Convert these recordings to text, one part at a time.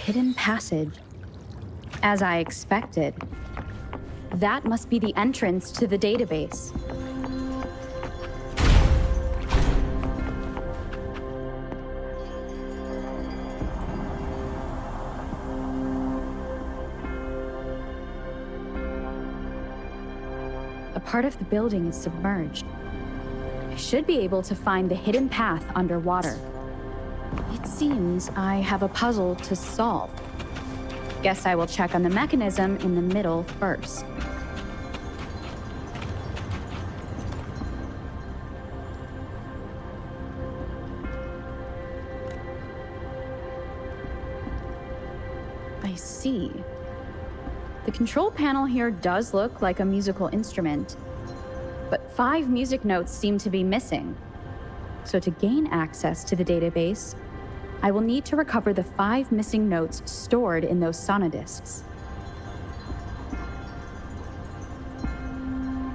hidden passage. As I expected. That must be the entrance to the database. A part of the building is submerged. I should be able to find the hidden path underwater. It seems I have a puzzle to solve. Guess I will check on the mechanism in the middle first. I see. The control panel here does look like a musical instrument, but 5 music notes seem to be missing. So to gain access to the database, I will need to recover the 5 missing notes stored in those sonodiscs.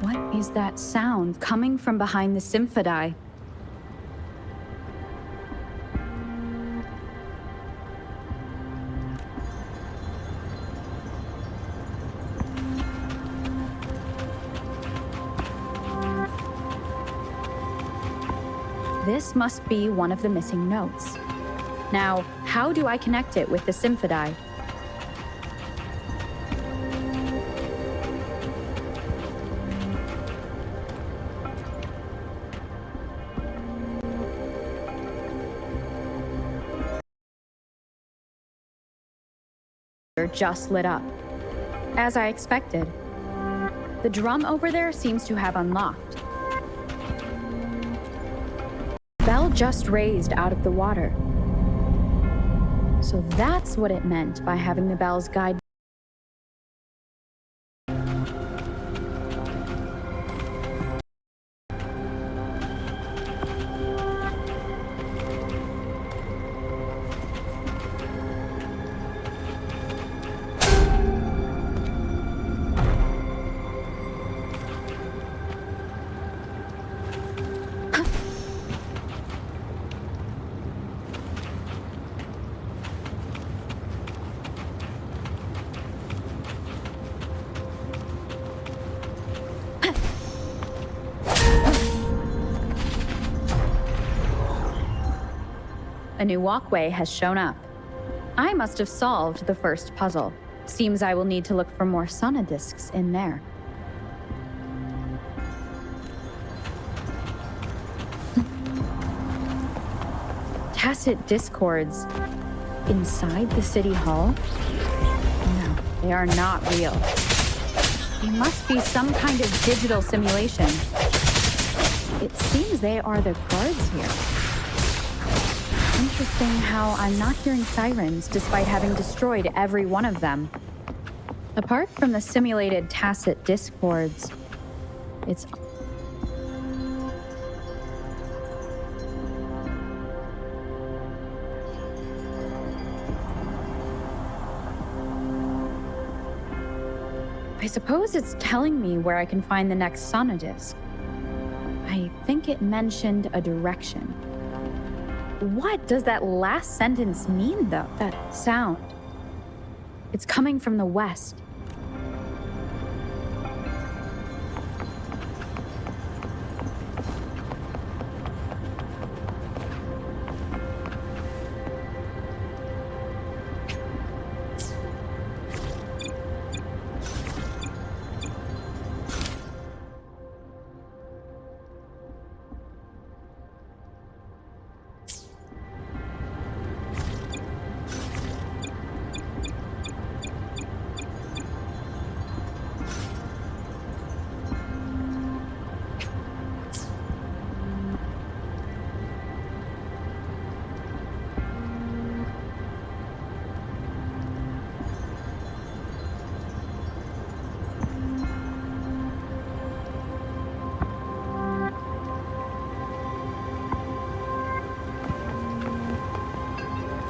What is that sound coming from behind the symphody? This must be one of the missing notes. Now, how do I connect it with the symphody? Just lit up. As I expected. The drum over there seems to have unlocked. Bell just raised out of the water. So that's what it meant by having the bells guide. A new walkway has shown up. I must have solved the first puzzle. Seems I will need to look for more sonodiscs in there. Tacit discords inside the city hall? No, they are not real. They must be some kind of digital simulation. It seems they are the guards here. Interesting how I'm not hearing sirens despite having destroyed every one of them. Apart from the simulated tacit discords, it's... I suppose it's telling me where I can find the next sonodisc. I think it mentioned a direction. What does that last sentence mean, though? That sound. It's coming from the west.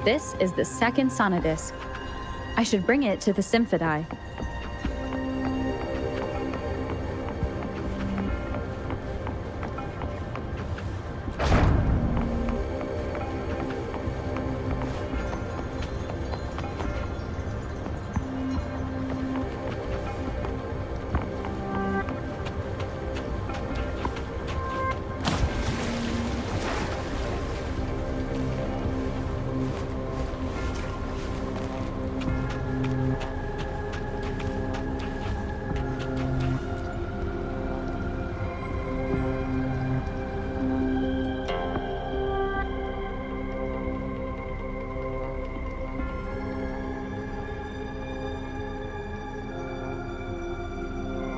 This is the second sonodisc. I should bring it to the symphody.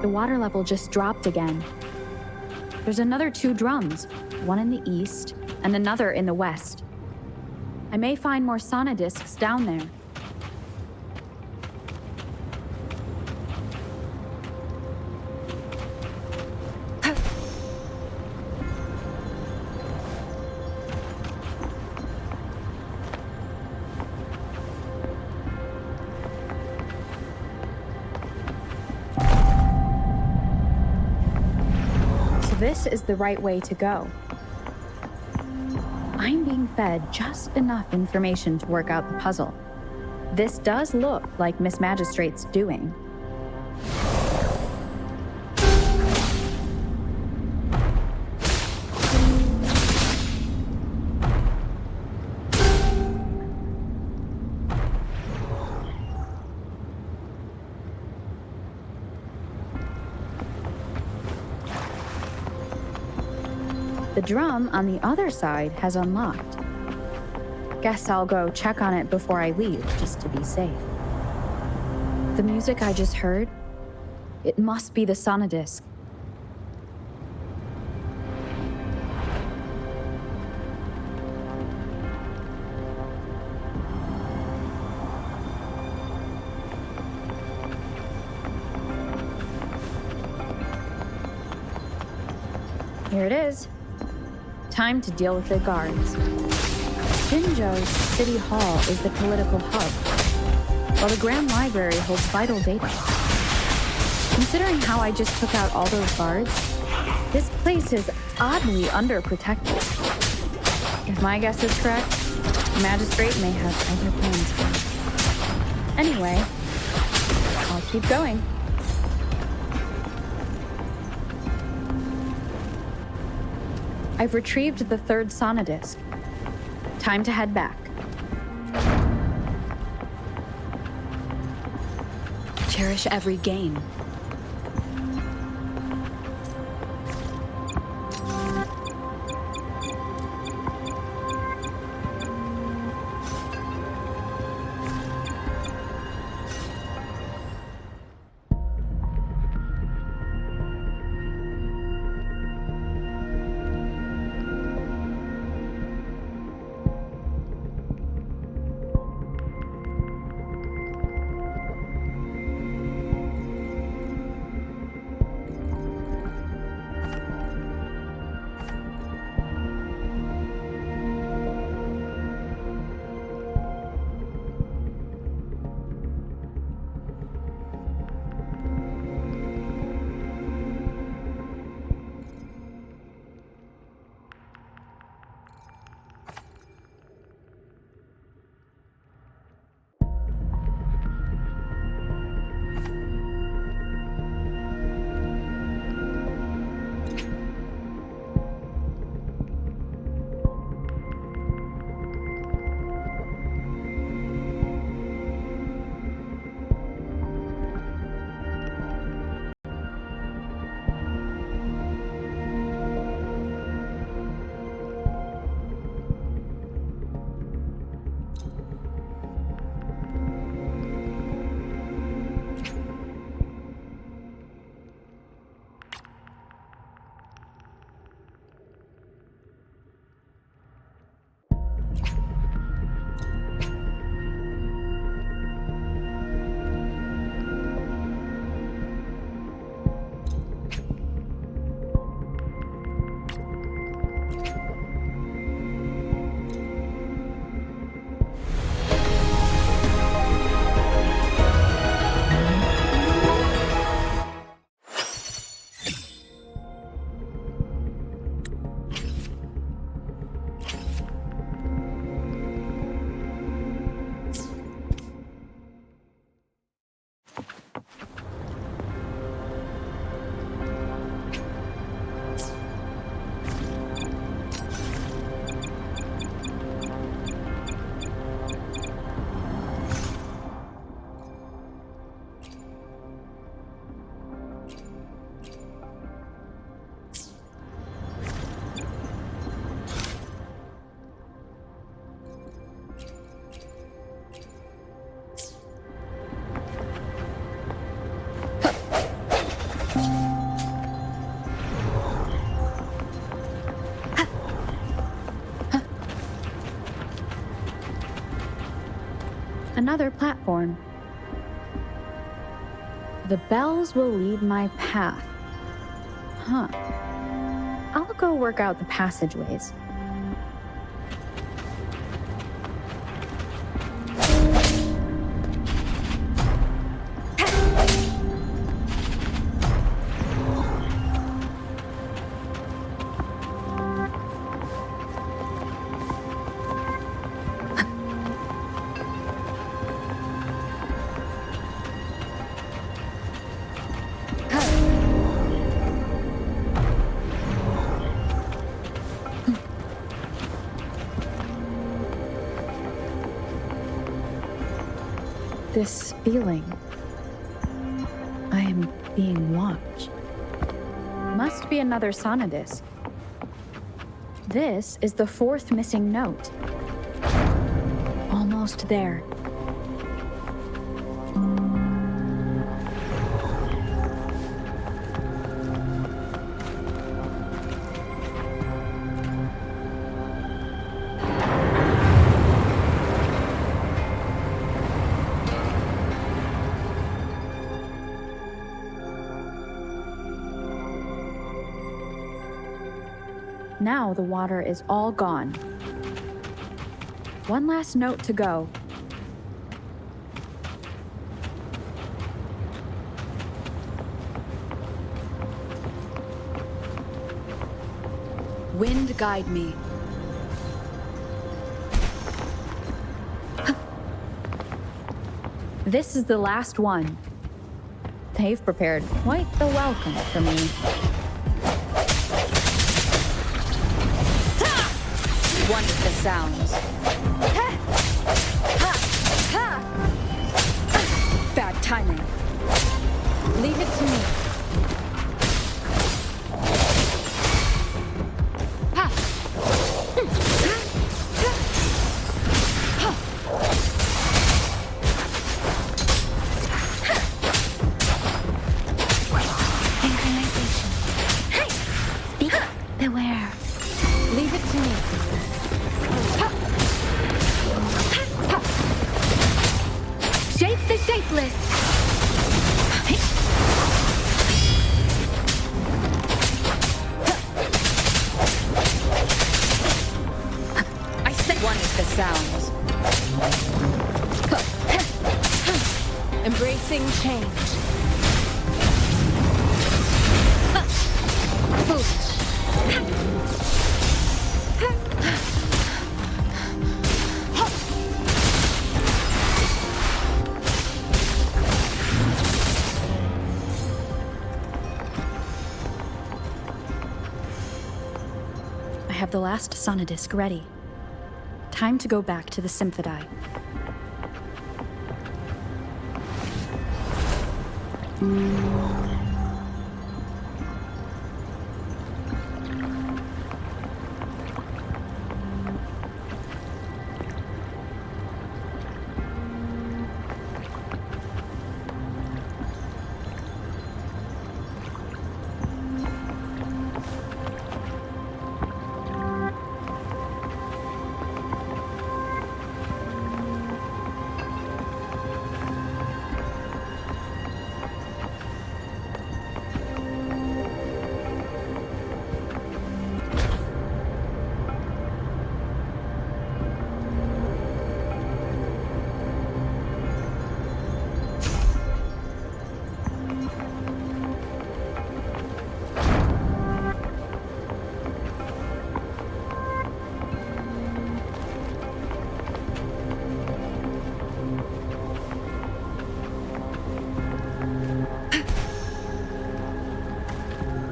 The water level just dropped again. There's another 2 drums, one in the east and another in the west. I may find more sonodiscs down there. This is the right way to go. I'm being fed just enough information to work out the puzzle. This does look like Miss Magistrate's doing. The drum on the other side has unlocked. Guess I'll go check on it before I leave, just to be safe. The music I just heard, it must be the sonodisc. Here it is. Time to deal with the guards. Jinzhou's City Hall is the political hub, while the Grand Library holds vital data. Considering how I just took out all those guards, this place is oddly underprotected. If my guess is correct, the magistrate may have other plans for me. Anyway, I'll keep going. I've retrieved the 3rd sonodisc. Time to head back. Cherish every gain. Another platform. The bells will lead my path. Huh. I'll go work out the passageways. This feeling. I am being watched. Must be another sonodisc. This is the fourth missing note. Almost there. Now the water is all gone. One last note to go. Wind guide me. This is the last one. They've prepared quite the welcome for me. One of the sounds. Bad timing. Leave it to me. Beware. Leave it to me. Shape the shapeless. I said one of the sounds. Embracing change. Foolish. I have the last sonodisc ready. Time to go back to the Symphodi.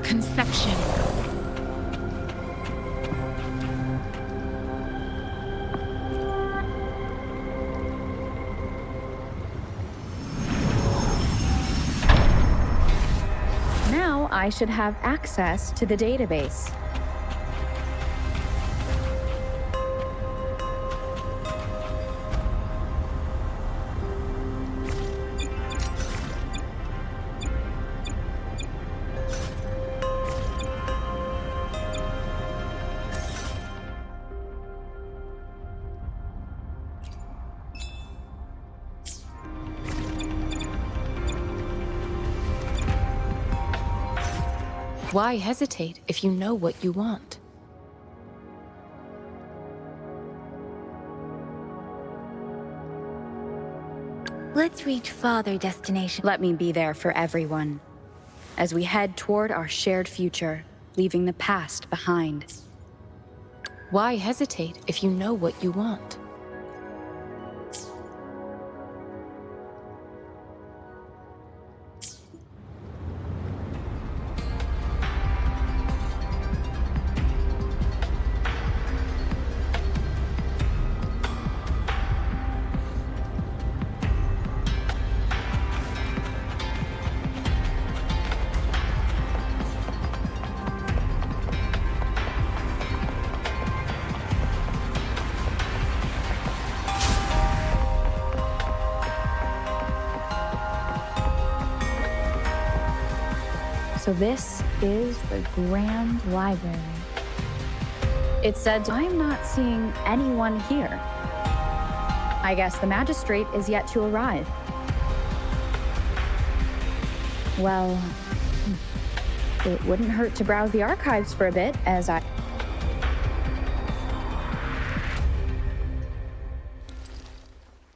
Conception. Now I should have access to the database. Why hesitate if you know what you want? Let's reach Father destination. Let me be there for everyone, as we head toward our shared future, leaving the past behind. Why hesitate if you know what you want? So this is the Grand Library. It said, I'm not seeing anyone here. I guess the magistrate is yet to arrive. Well, it wouldn't hurt to browse the archives for a bit, as I...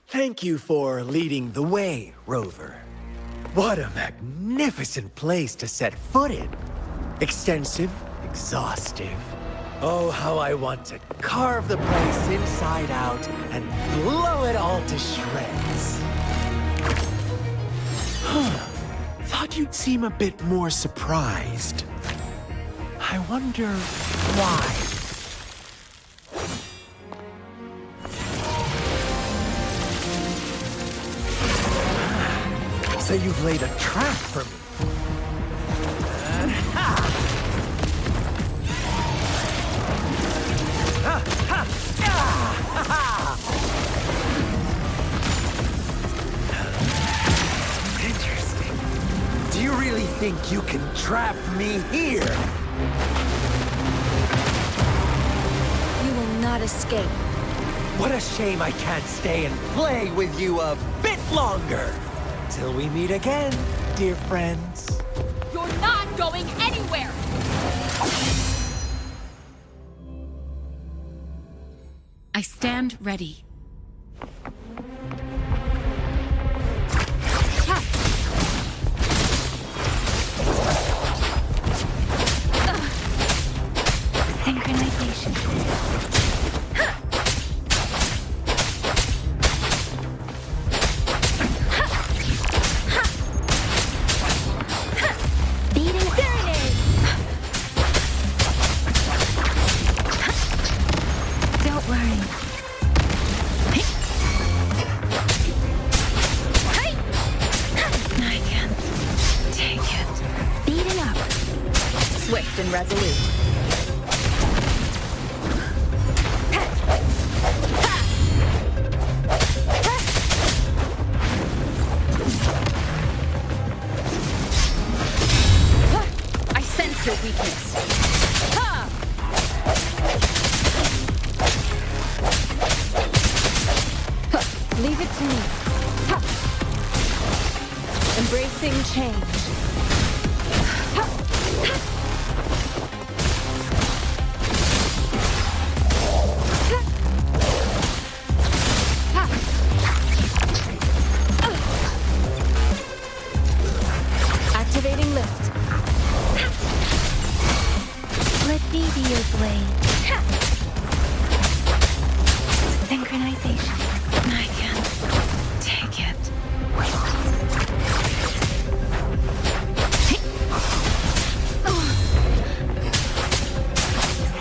Thank you for leading the way, Rover. What a magnificent place to set foot in. Extensive, exhaustive. Oh, how I want to carve the place inside out and blow it all to shreds. Thought you'd seem a bit more surprised. I wonder why. So you've laid a trap for me. Interesting. Do you really think you can trap me here? You will not escape. What a shame I can't stay and play with you a bit longer. Till we meet again, dear friends. You're not going anywhere! I stand ready. Synchronization. Don't worry. I can't take it. Speeding up. Swift and resolute. I sense your weakness. Leave it to me. Embracing change. Activating lift. Let me be your blade. Synchronization. I can't take it.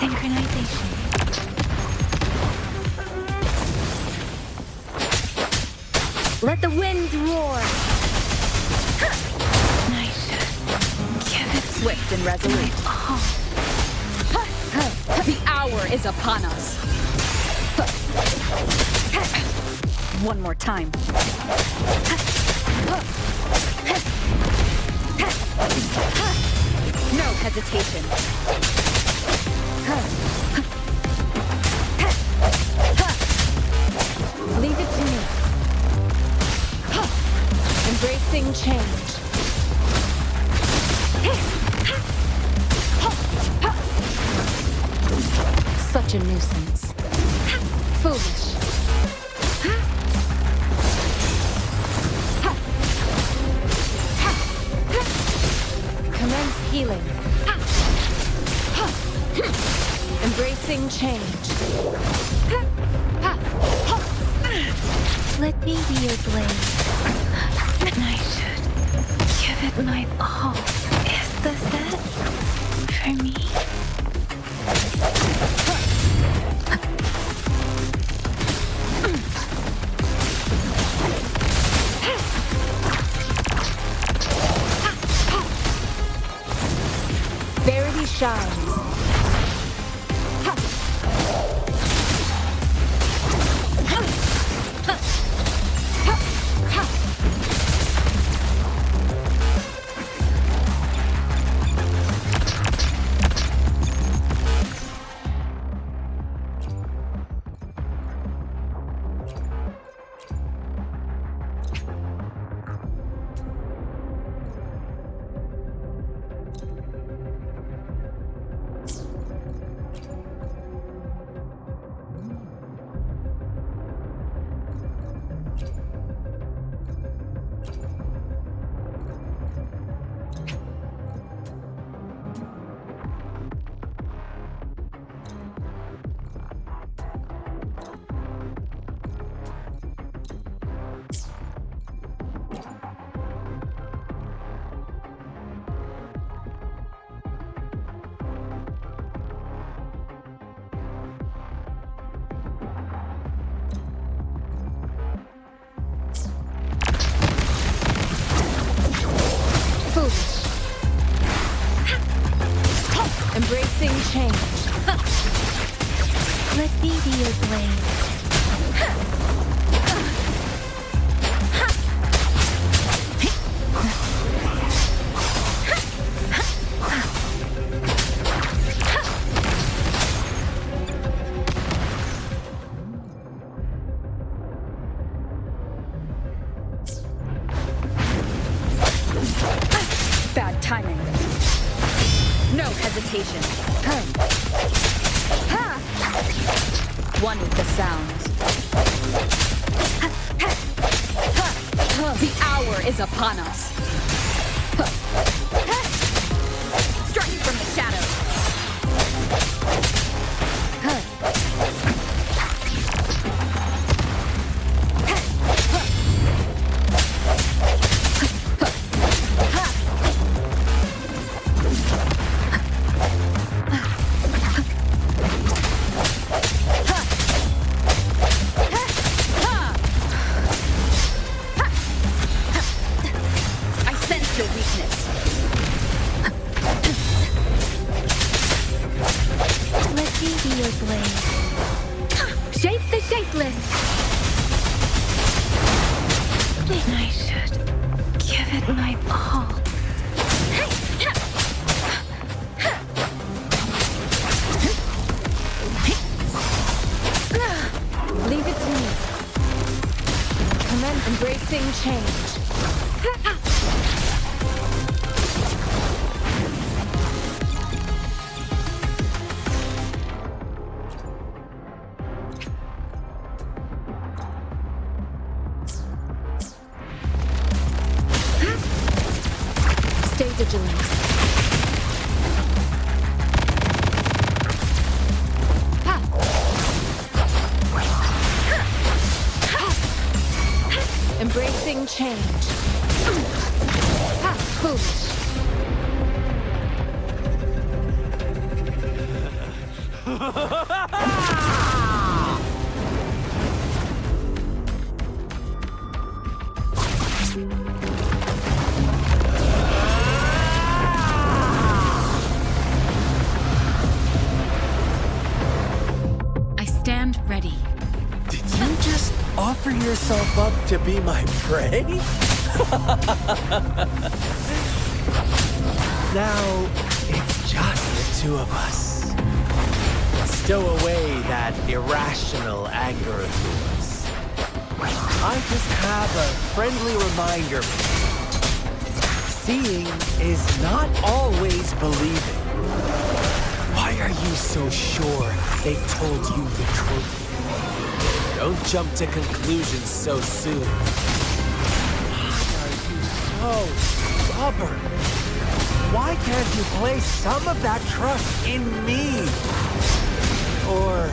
Synchronization. Let the winds roar. I should give it Swift and resolute. The hour is upon us. One more time. No hesitation. Leave it to me. Embracing change. Such a nuisance. Foolish. Commence healing. Embracing change. Let me be your blade. I should give it my all. Is this it? For me? Verity shines. Embracing change. Let me be your blade. Bad timing. No hesitation. One with the sounds. The hour is upon us. Strike from the shadows. Let me be your blade. Shape the shapeless. I should give it my all. Leave it to me. Commence embracing change. Stay vigilant. Embracing change. Foolish. I stand ready. Did you just offer yourself up to be my prey? Now, it's just the two of us. Stow away that irrational anger of yours. I just have a friendly reminder. Seeing is not always believing. Why Why are you so sure they told you the truth? Don't jump to conclusions so soon. Why are you so stubborn? Why can't you place some of that trust in me? Or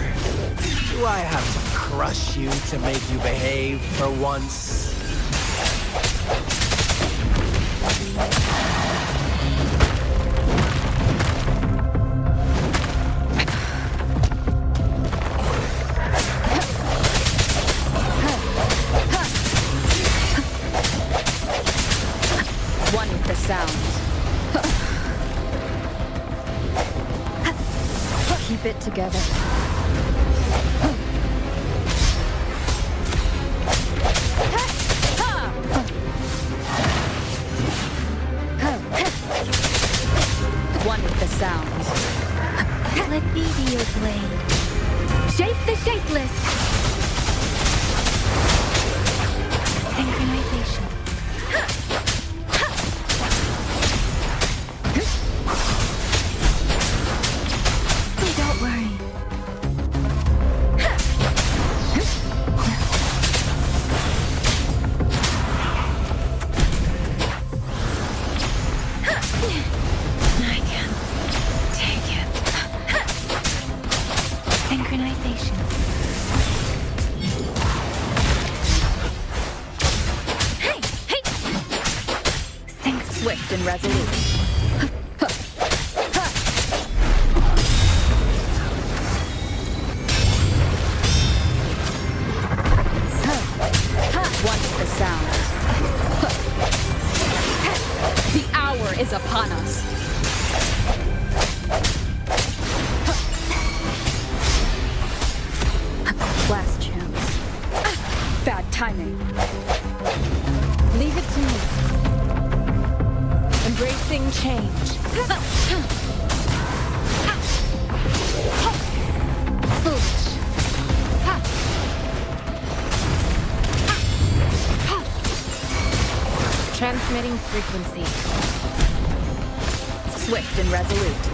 do I have to crush you to make you behave for once? One with the sound. Keep it together. One with the sound. Let me be your blade. Shape the shapeless. Synchronization. Don't worry. I can take it. Synchronization. Hey, hey. Swift and resolute. One with the sound. The hour is upon us. Last chance. Bad timing. Leave it to me. Embracing change. Foolish. Transmitting frequency. Swift and resolute.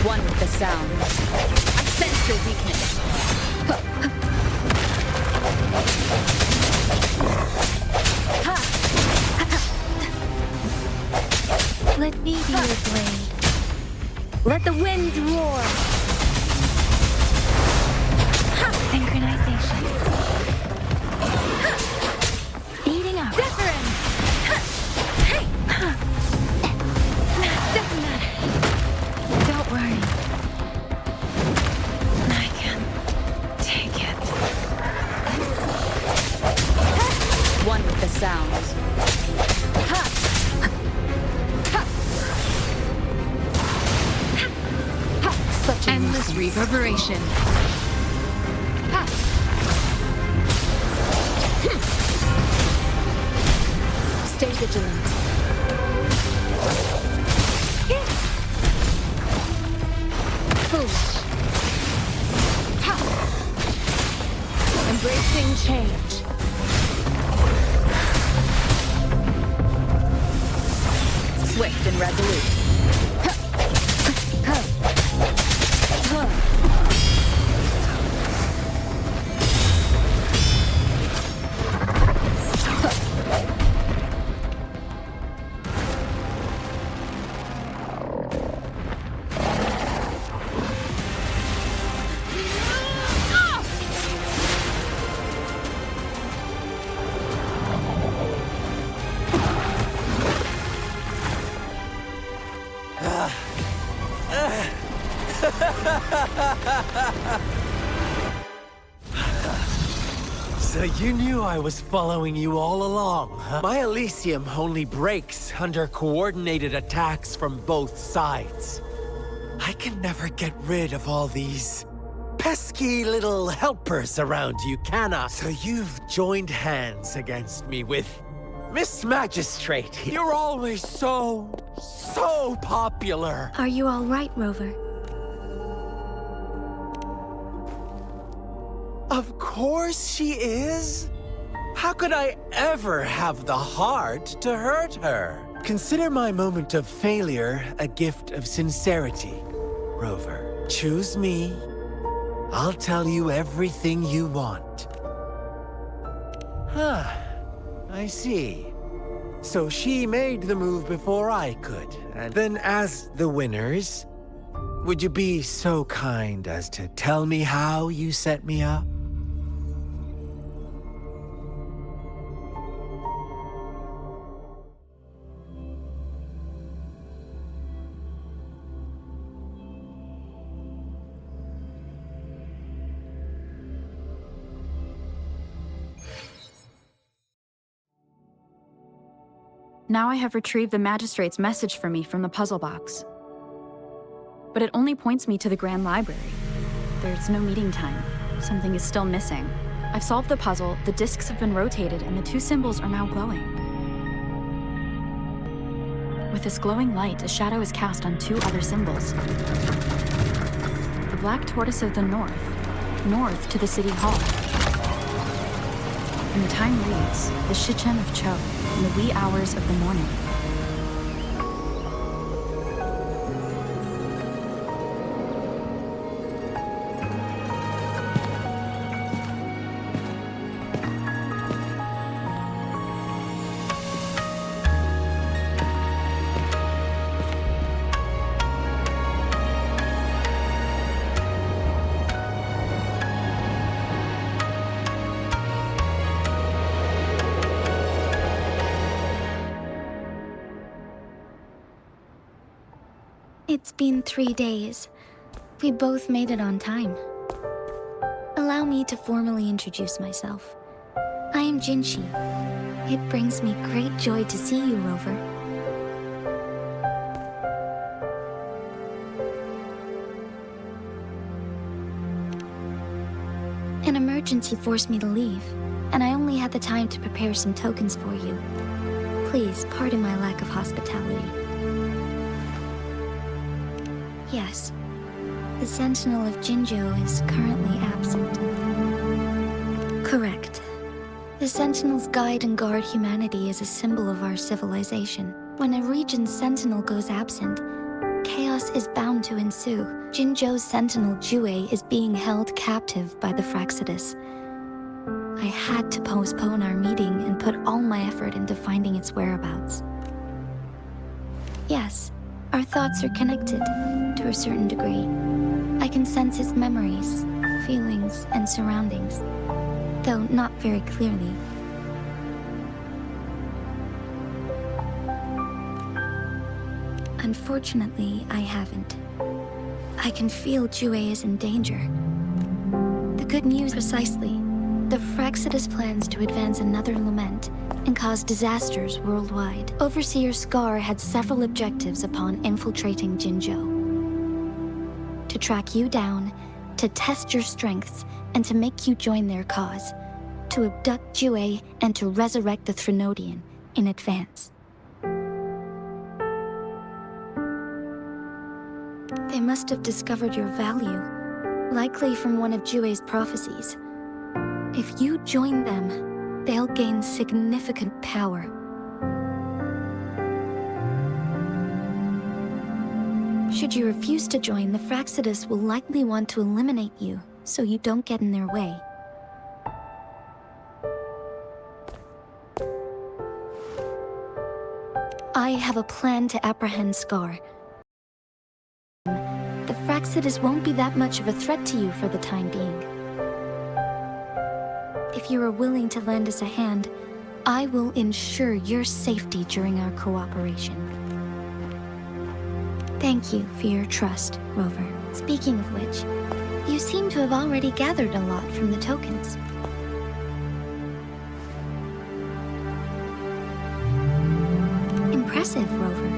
One with the sound. I sense your weakness. Let me be your blade. Let the winds roar. Synchronization. Speeding up. Different. Hey. Doesn't matter. Don't worry. I can take it. One with the sound. Such endless reverberation. Stay vigilant. Foolish. Embracing change. Swift and resolute. So you knew I was following you all along, huh? My Elysium only breaks under coordinated attacks from both sides. I can never get rid of all these pesky little helpers around you, can I? So you've joined hands against me with Miss Magistrate. You're always so popular. Are you all right, Rover? Of course she is. How could I ever have the heart to hurt her? Consider my moment of failure a gift of sincerity, Rover. Choose me. I'll tell you everything you want. Huh. I see. So she made the move before I could. And then as the winners, would you be so kind as to tell me how you set me up? Now I have retrieved the magistrate's message for me from the puzzle box. But it only points me to the Grand Library. There's no meeting time. Something is still missing. I've solved the puzzle, the discs have been rotated, and the two symbols are now glowing. With this glowing light, a shadow is cast on two other symbols. The black tortoise of the north to the city hall. And the time reads, the Shichen of Cho, in the wee hours of the morning. It's been 3 days. We both made it on time. Allow me to formally introduce myself. I am Jinshi. It brings me great joy to see you, Rover. An emergency forced me to leave, and I only had the time to prepare some tokens for you. Please pardon my lack of hospitality. Yes, the Sentinel of Jinzhou is currently absent. Correct. The Sentinels guide and guard humanity as a symbol of our civilization. When a region's Sentinel goes absent, chaos is bound to ensue. Jinzhou's Sentinel Jue is being held captive by the Fraxidus. I had to postpone our meeting and put all my effort into finding its whereabouts. Yes, our thoughts are connected, to a certain degree. I can sense his memories, feelings, and surroundings, though not very clearly. Unfortunately, I haven't. I can feel Jue is in danger. The good news precisely. The Fraxidus plans to advance another lament and cause disasters worldwide. Overseer Scar had several objectives upon infiltrating Jinzhou. To track you down, to test your strengths, and to make you join their cause. To abduct Jue and to resurrect the Threnodian in advance. They must have discovered your value, likely from one of Jue's prophecies. If you join them, they'll gain significant power. Should you refuse to join, the Fraxidus will likely want to eliminate you, so you don't get in their way. I have a plan to apprehend Scar. The Fraxidus won't be that much of a threat to you for the time being. If you are willing to lend us a hand, I will ensure your safety during our cooperation. Thank you for your trust, Rover. Speaking of which, you seem to have already gathered a lot from the tokens. Impressive, Rover.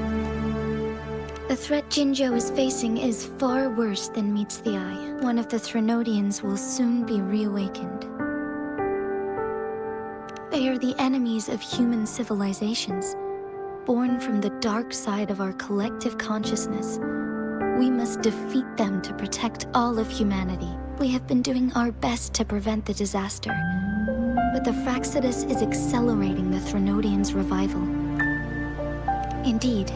The threat Jinzhou is facing is far worse than meets the eye. One of the Threnodians will soon be reawakened. They are the enemies of human civilizations, born from the dark side of our collective consciousness. We must defeat them to protect all of humanity. We have been doing our best to prevent the disaster, but the Fractsidus is accelerating the Threnodian's revival. Indeed,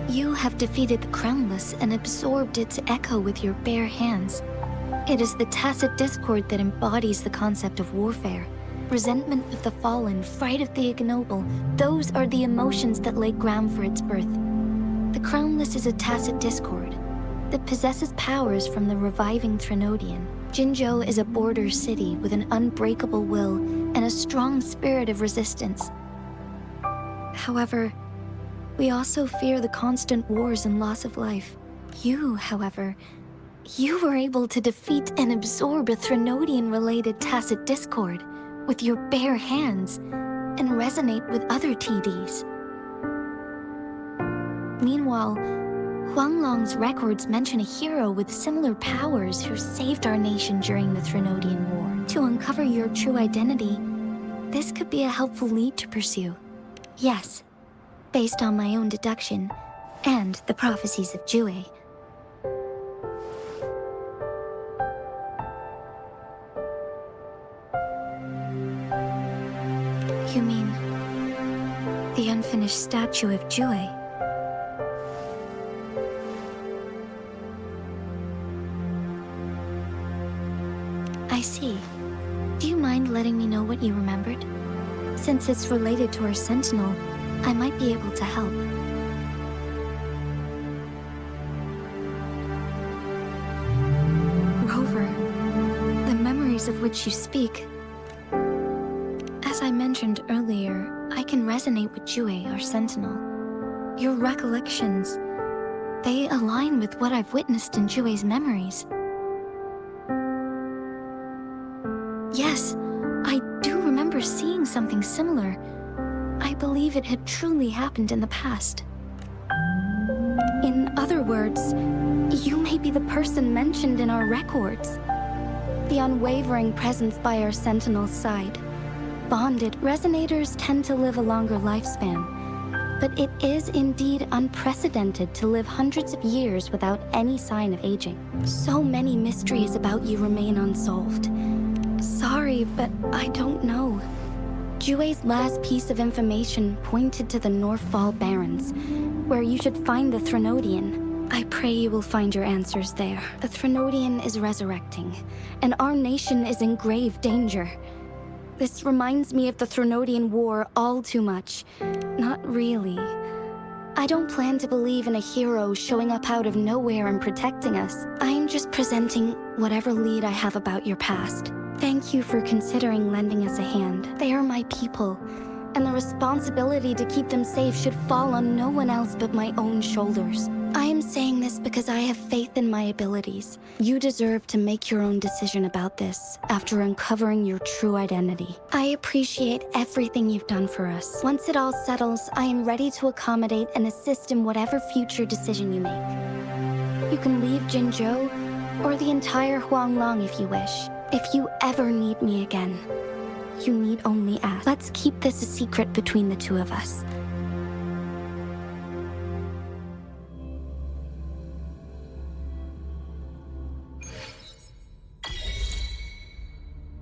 you have defeated the Crownless and absorbed its echo with your bare hands. It is the tacit discord that embodies the concept of warfare. Resentment of the fallen, fright of the ignoble, those are the emotions that lay ground for its birth. The Crownless is a tacit discord that possesses powers from the reviving Threnodian. Jinzhou is a border city with an unbreakable will and a strong spirit of resistance. However, we also fear the constant wars and loss of life. You, however, you were able to defeat and absorb a Threnodian-related tacit discord with your bare hands and resonate with other TDs. Meanwhile, Huanglong's records mention a hero with similar powers who saved our nation during the Threnodian War. To uncover your true identity, this could be a helpful lead to pursue. Yes, based on my own deduction and the prophecies of Jue. You mean the unfinished statue of Jue? I see. Do you mind letting me know what you remembered? Since it's related to our sentinel, I might be able to help. Rover, the memories of which you speak. As I mentioned earlier, I can resonate with Jue, our sentinel. Your recollections, they align with what I've witnessed in Jue's memories. Yes, I do remember seeing something similar. I believe it had truly happened in the past. In other words, you may be the person mentioned in our records. The unwavering presence by our sentinel's side. Bonded, resonators tend to live a longer lifespan, but it is indeed unprecedented to live hundreds of years without any sign of aging. So many mysteries about you remain unsolved. Sorry, but I don't know. Jue's last piece of information pointed to the Northfall Barrens, where you should find the Threnodian. I pray you will find your answers there. The Threnodian is resurrecting, and our nation is in grave danger. This reminds me of the Threnodian War all too much. Not really. I don't plan to believe in a hero showing up out of nowhere and protecting us. I am just presenting whatever lead I have about your past. Thank you for considering lending us a hand. They are my people, and the responsibility to keep them safe should fall on no one else but my own shoulders. I am saying this because I have faith in my abilities. You deserve to make your own decision about this after uncovering your true identity. I appreciate everything you've done for us. Once it all settles, I am ready to accommodate and assist in whatever future decision you make. You can leave Jinzhou or the entire Huanglong if you wish. If you ever need me again, you need only ask. Let's keep this a secret between the two of us.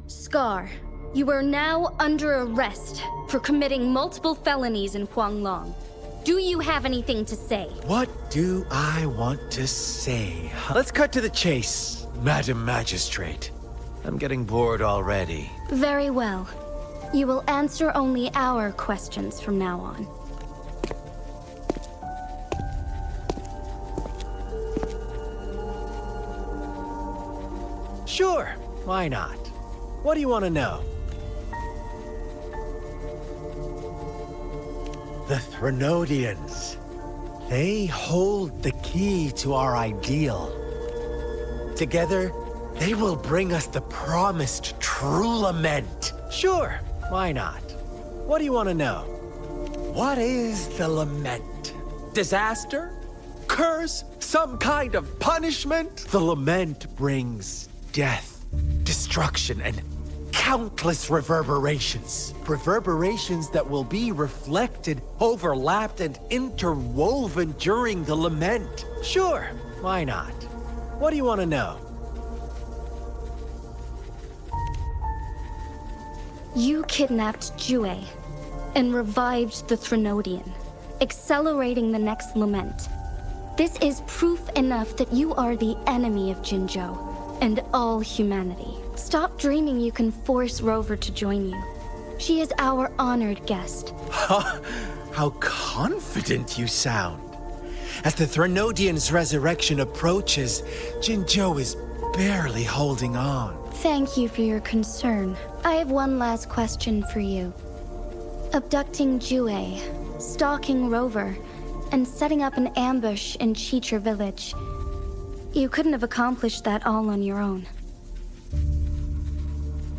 Scar, you are now under arrest for committing multiple felonies in Huanglong. Do you have anything to say? What do I want to say? Let's cut to the chase, Madam Magistrate. I'm getting bored already. Very well. You will answer only our questions from now on. Sure, why not? What do you want to know? The Threnodians. They hold the key to our ideal. Together, they will bring us the promised true lament. Sure, why not? What do you want to know? What is the lament? Disaster? Curse? Some kind of punishment? The lament brings death, destruction, and countless reverberations. Reverberations that will be reflected, overlapped, and interwoven during the lament. Sure, Why not? What do you want to know? You kidnapped Jue and revived the Threnodian, accelerating the next lament. This is proof enough that you are the enemy of Jinzhou and all humanity. Stop dreaming you can force Rover to join you. She is our honored guest. How confident you sound. As the Threnodian's resurrection approaches, Jinzhou is barely holding on. Thank you for your concern. I have one last question for you. Abducting Jue, stalking Rover, and setting up an ambush in Cheecher village. You couldn't have accomplished that all on your own.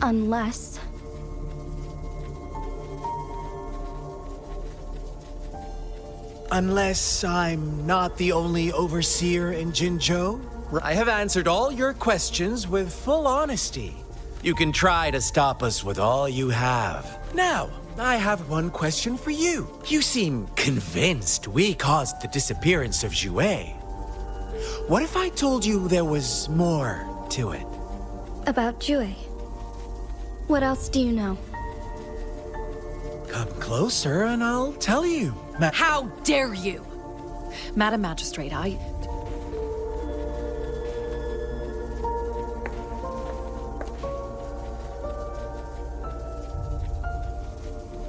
Unless... Unless I'm not the only overseer in Jinzhou? I have answered all your questions with full honesty. You can try to stop us with all you have. Now, I have one question for you. You seem convinced we caused the disappearance of Jue. What if I told you there was more to it? About Jue. What else do you know? Come closer and I'll tell you. How dare you? Madam Magistrate,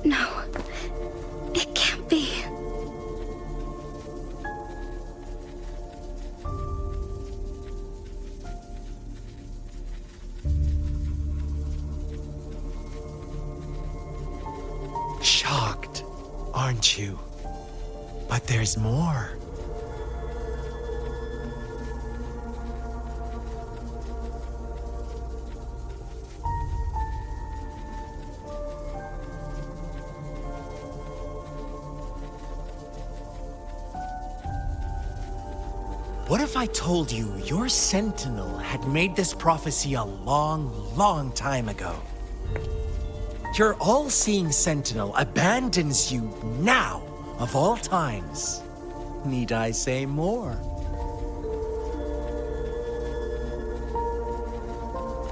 No. It can't be. Shocked, aren't you? But there's more. What if I told you your sentinel had made this prophecy a long, long time ago? Your all-seeing sentinel abandons you now, of all times. Need I say more?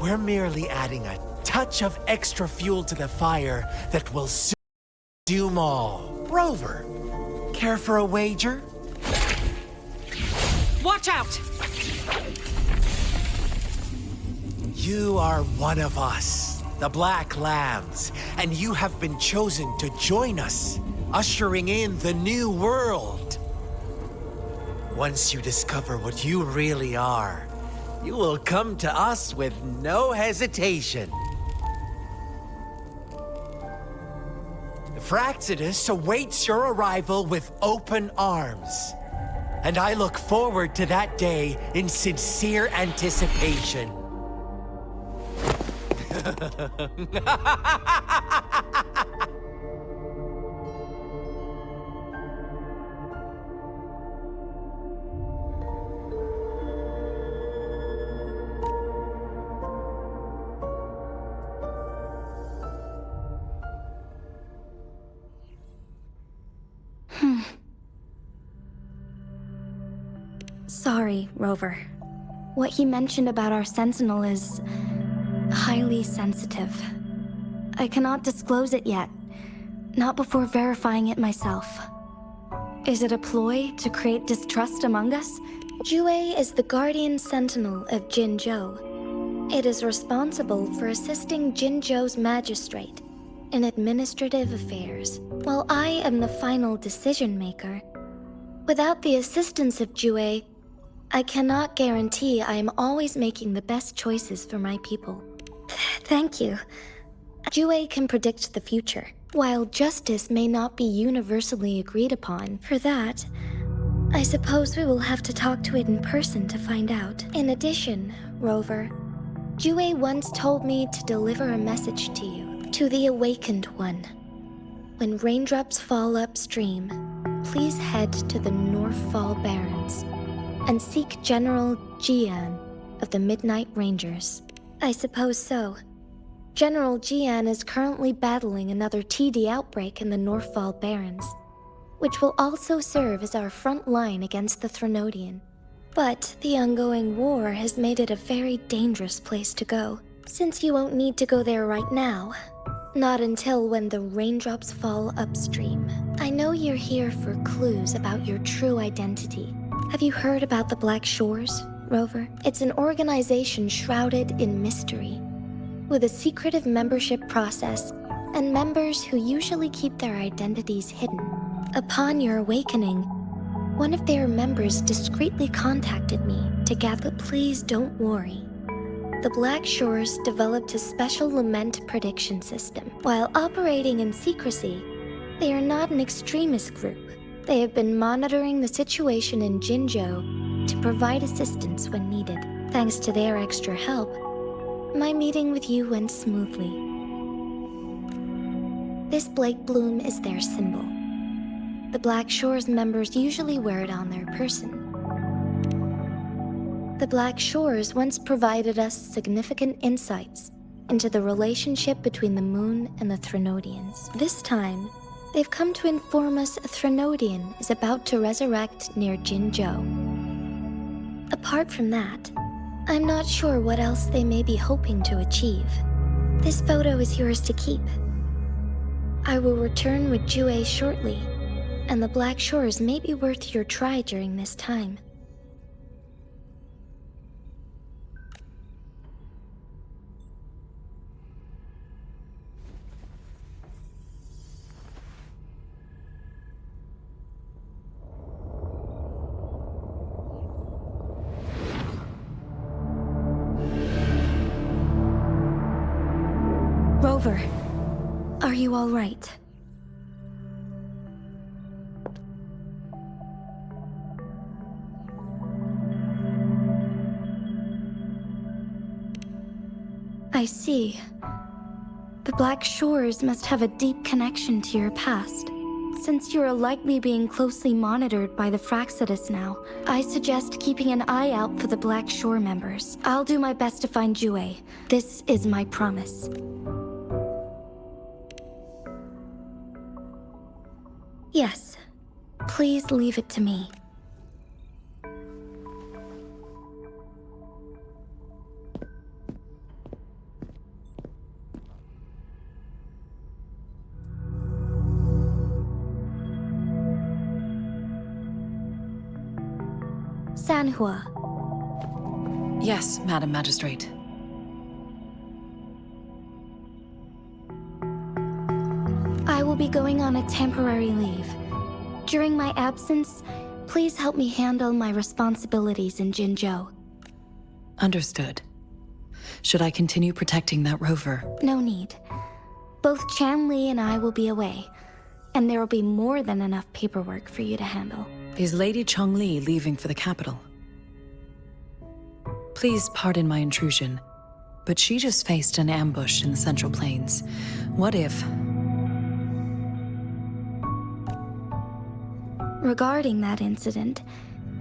We're merely adding a touch of extra fuel to the fire that will soon doom all. Rover, care for a wager? watch out! You are one of us, the Black Lambs, and you have been chosen to join us, ushering in the new world. Once you discover what you really are, you will come to us with no hesitation. The Fraxidus awaits your arrival with open arms. And I look forward to that day in sincere anticipation. Sorry, Rover. What he mentioned about our Sentinel is highly sensitive. I cannot disclose it yet, not before verifying it myself. Is it a ploy to create distrust among us? Jue is the guardian sentinel of Jinzhou. It is responsible for assisting Jinzhou's magistrate in administrative affairs, while I am the final decision maker. Without the assistance of Jue, I cannot guarantee I am always making the best choices for my people. Thank you. Jue can predict the future. While justice may not be universally agreed upon, for that, I suppose we will have to talk to it in person to find out. In addition, Rover, Jue once told me to deliver a message to you, to the Awakened One. When raindrops fall upstream, please head to the Northfall Barrens and seek General Jian of the Midnight Rangers. I suppose so. General Jian is currently battling another TD outbreak in the Northfall Barrens, which will also serve as our front line against the Threnodian. But the ongoing war has made it a very dangerous place to go, since you won't need to go there right now. Not until when the raindrops fall upstream. I know you're here for clues about your true identity. Have you heard about the Black Shores, Rover? It's an organization shrouded in mystery, with a secretive membership process and members who usually keep their identities hidden. Upon your awakening, one of their members discreetly contacted me to gather. Please don't worry. The Black Shores developed a special lament prediction system. While operating in secrecy, they are not an extremist group. They have been monitoring the situation in Jinzhou to provide assistance when needed. Thanks to their extra help, my meeting with you went smoothly. This Blake Bloom is their symbol. The Black Shores members usually wear it on their person. The Black Shores once provided us significant insights into the relationship between the moon and the Threnodians. This time, they've come to inform us a Threnodian is about to resurrect near Jinzhou. Apart from that, I'm not sure what else they may be hoping to achieve. This photo is yours to keep. I will return with Jue shortly, and the Black Shores may be worth your try during this time. Rover, are you all right? I see. The Black Shores must have a deep connection to your past. Since you are likely being closely monitored by the Fraxidus now, I suggest keeping an eye out for the Black Shore members. I'll do my best to find Jue. This is my promise. Yes. Please leave it to me. Sanhua. Yes, Madam Magistrate. I will be going on a temporary leave. During my absence, please help me handle my responsibilities in Jinzhou. Understood. Should I continue protecting that rover? No need. Both Chanli and I will be away, and there will be more than enough paperwork for you to handle. Is Lady Chongli leaving for the capital? Please pardon my intrusion, but she just faced an ambush in the Central Plains. What if... Regarding that incident,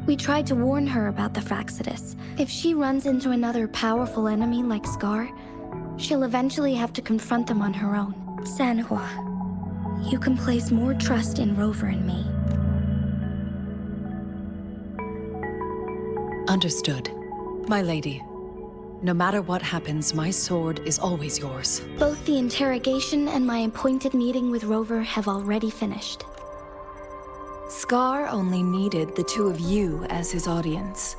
we tried to warn her about the Fraxidus. If she runs into another powerful enemy like Scar, she'll eventually have to confront them on her own. Sanhua, you can place more trust in Rover and me. Understood. My lady, no matter what happens, my sword is always yours. Both the interrogation and my appointed meeting with Rover have already finished. Scar only needed the two of you as his audience.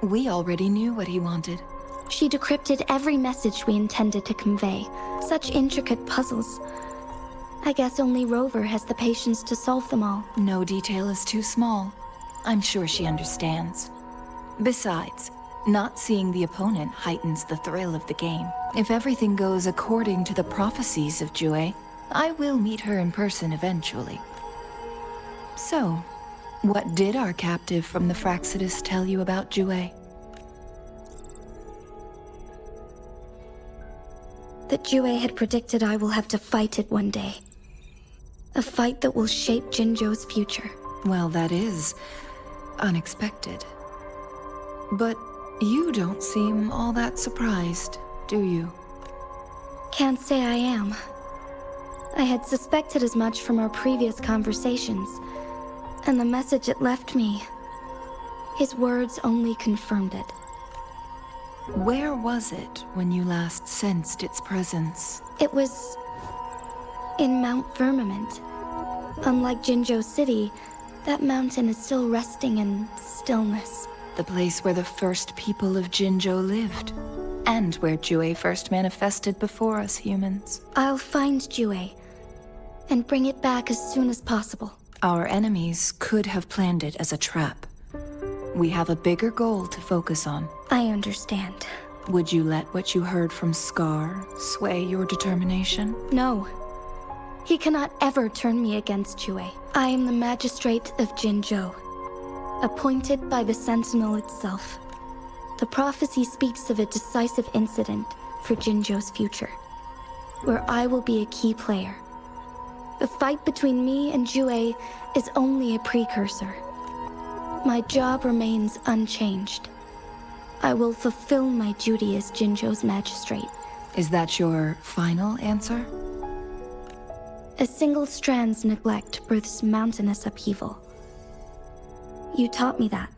We already knew what he wanted. She decrypted every message we intended to convey. Such intricate puzzles. I guess only Rover has the patience to solve them all. No detail is too small. I'm sure she understands. Besides, not seeing the opponent heightens the thrill of the game. If everything goes according to the prophecies of Jue, I will meet her in person eventually. So, what did our captive from the Fraxidus tell you about Jue? That Jue had predicted I will have to fight it one day. A fight that will shape Jinzhou's future. Well, that is unexpected. But you don't seem all that surprised, do you? Can't say I am. I had suspected as much from our previous conversations, and the message it left me. His words only confirmed it. Where was it when you last sensed its presence? It was in Mount Firmament. Unlike Jinzhou City, that mountain is still resting in stillness. The place where the first people of Jinzhou lived, and where Jue first manifested before us humans. I'll find Jue and bring it back as soon as possible. Our enemies could have planned it as a trap. We have a bigger goal to focus on. I understand. Would you let what you heard from Scar sway your determination? No. He cannot ever turn me against Jue. I am the magistrate of Jinzhou, appointed by the Sentinel itself. The prophecy speaks of a decisive incident for Jinzhou's future, where I will be a key player. The fight between me and Jue is only a precursor. My job remains unchanged. I will fulfill my duty as Jinzhou's magistrate. Is that your final answer? A single strand's neglect births mountainous upheaval. You taught me that.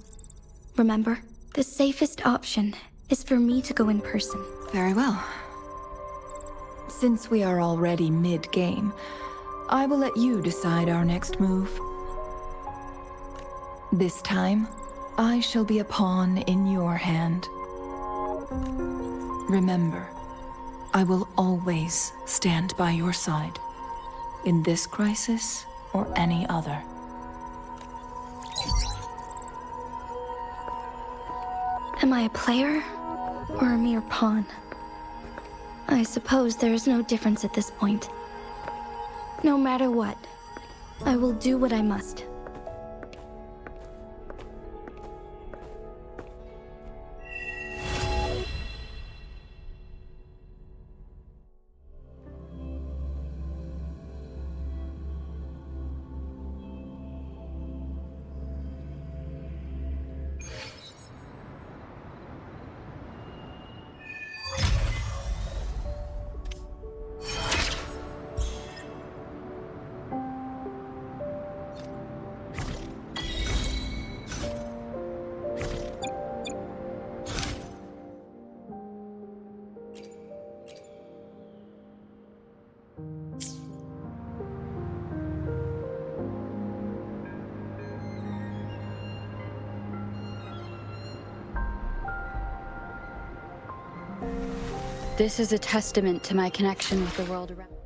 Remember? The safest option is for me to go in person. Very well. Since we are already mid-game, I will let you decide our next move. This time, I shall be a pawn in your hand. Remember, I will always stand by your side, in this crisis or any other. Am I a player or a mere pawn? I suppose there is no difference at this point. No matter what, I will do what I must. This is a testament to my connection with the world around.